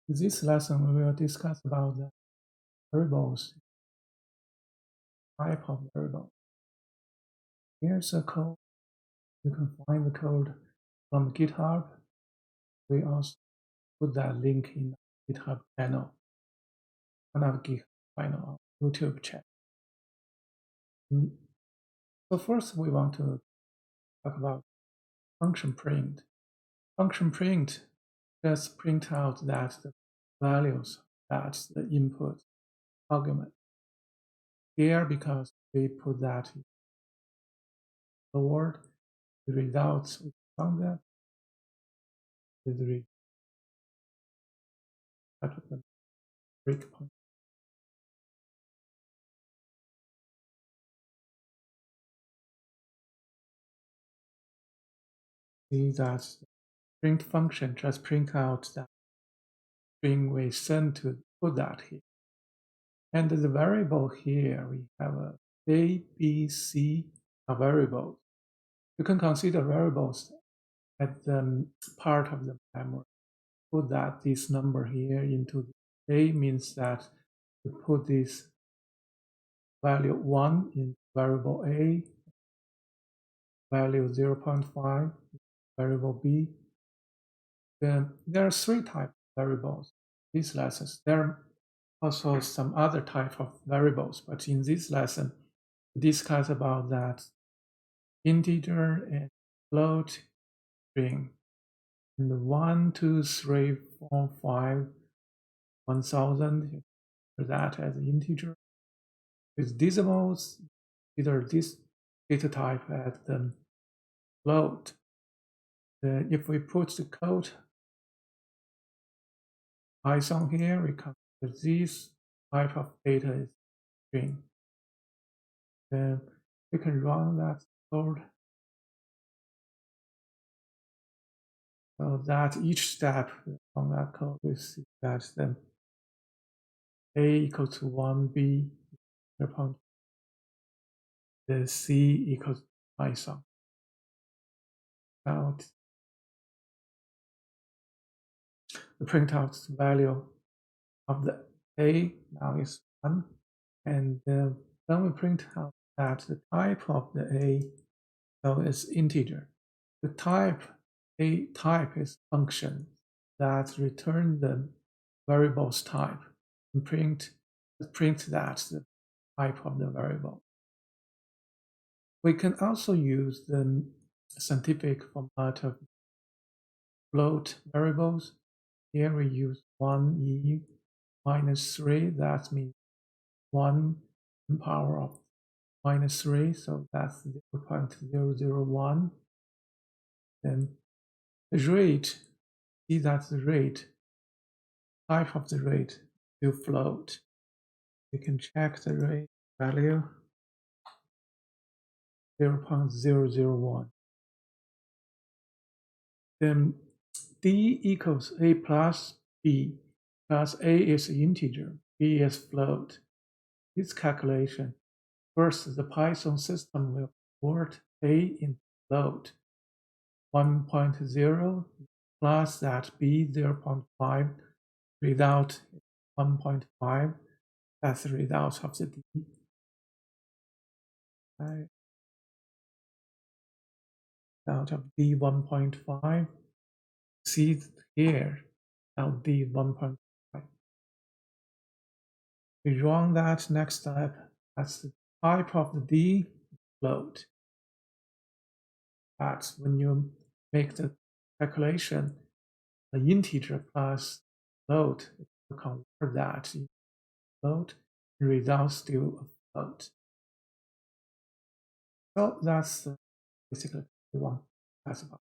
In this lesson, we will discuss about the variables, type of variable. Here's a code. You can find the code from GitHub. We also put that link in the GitHub channel, on our GitHub channel, YouTube channel. So first, we want to talk about function print. Function print just print out that the values, that's the input argument. Here, because we put that in the word, the results we found that is the breakpoint. See that print function just print out that string we send to put that here. And the variable here, we have a, B, C are variables. You can consider variables at the part of the memory. Put that this number here into A means that you put this value 1 in variable A, value 0.5 variable B. Then there are 3 types of variables. These lessons, there are also some other type of variables, but in this lesson, we discuss about that integer and float string. And 1, 2, 3, 4, 5, 1000, that as an integer. With decimals, either this data type as the float. If we put the code Python here, we consider this type of data is string. Then we can run that code so that each step on that code we see that then A equals to 1, B upon the C equals Python. Out the print out value of the A now is 1, and then we print out that the type of the A so is integer. The type A type is function that return the variable's type and print that the type of the variable. We can also use the scientific format of float variables. Here we use 1e minus 3, that means 1 in power of minus 3, so that's 0.001. Then the rate, see that's the rate, type of the rate will float. We can check the rate value, 0.001. Then D equals A plus B, plus A is integer, B is float. This calculation, first the Python system will convert A into float. 1.0 plus that B 0.5, result 1.5, that's the result of the D. Out of D 1.5, see here, now D 1.5. We run that next step, that's the type of the D float. That's when you make the calculation, the integer plus float, you convert that into float, the result still a float. So that's basically what we want to ask about.